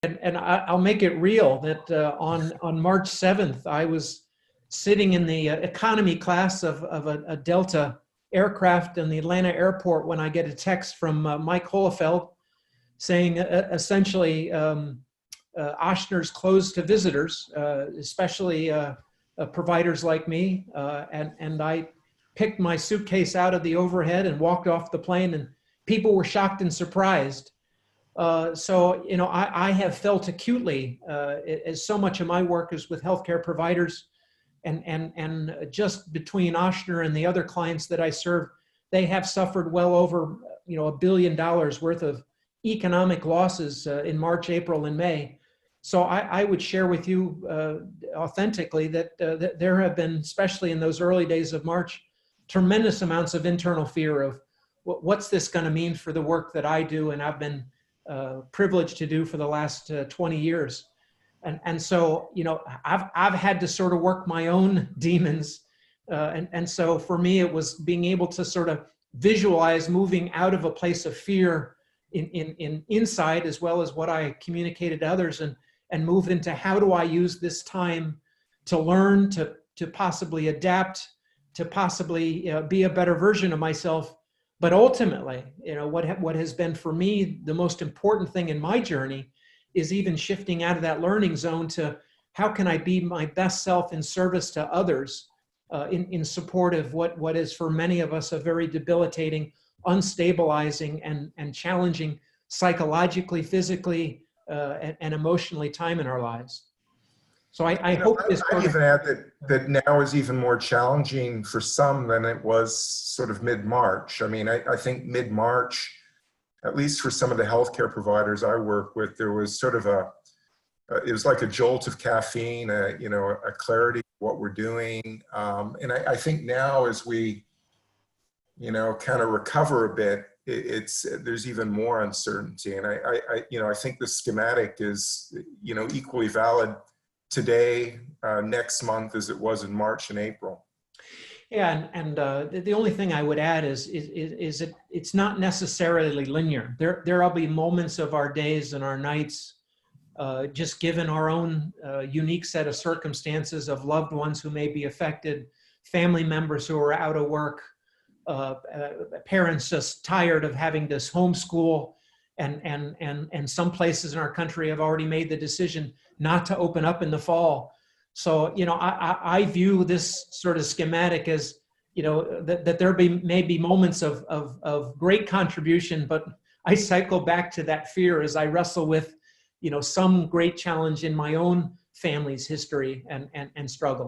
And I'll make it real that on March 7th, I was sitting in the economy class of a Delta aircraft in the Atlanta airport when I get a text from Mike Holefeld saying essentially Oschner's closed to visitors, especially providers like me. And I picked my suitcase out of the overhead and walked off the plane, and people were shocked and surprised. So, you know, I have felt acutely, as so much of my work is with healthcare providers, and just between Oschner and the other clients that I serve, they have suffered well over, you know, $1 billion worth of economic losses in March, April, and May. So I would share with you authentically that there have been, especially in those early days of March, tremendous amounts of internal fear of what's this going to mean for the work that I do and I've been privileged to do for the last 20 years. And so, you know, I've had to sort of work my own demons. And so for me, it was being able to sort of visualize moving out of a place of fear in inside, as well as what I communicated to others, and move into how do I use this time to learn, to possibly adapt, to possibly be a better version of myself. But ultimately, you know, what has been for me the most important thing in my journey is even shifting out of that learning zone to how can I be my best self in service to others, in support of what is for many of us a very debilitating, unstabilizing, and challenging psychologically, physically, and emotionally time in our lives. So I hope this. I'd even add that now is even more challenging for some than it was sort of mid-March. I mean, I think mid-March, at least for some of the healthcare providers I work with, there was sort of it was like a jolt of caffeine, you know, a clarity of what we're doing. And I think now as we, you know, kind of recover a bit, there's even more uncertainty. And I think the schematic is, you know, equally valid today, next month, as it was in March and April. Yeah, and the only thing I would add is it's not necessarily linear. There'll be moments of our days and our nights, just given our own unique set of circumstances of loved ones who may be affected, family members who are out of work, parents just tired of having to homeschool, and some places in our country have already made the decision not to open up in the fall. So, you know, I view this sort of schematic as, you know, that there may be moments of great contribution, but I cycle back to that fear as I wrestle with, you know, some great challenge in my own family's history and struggle.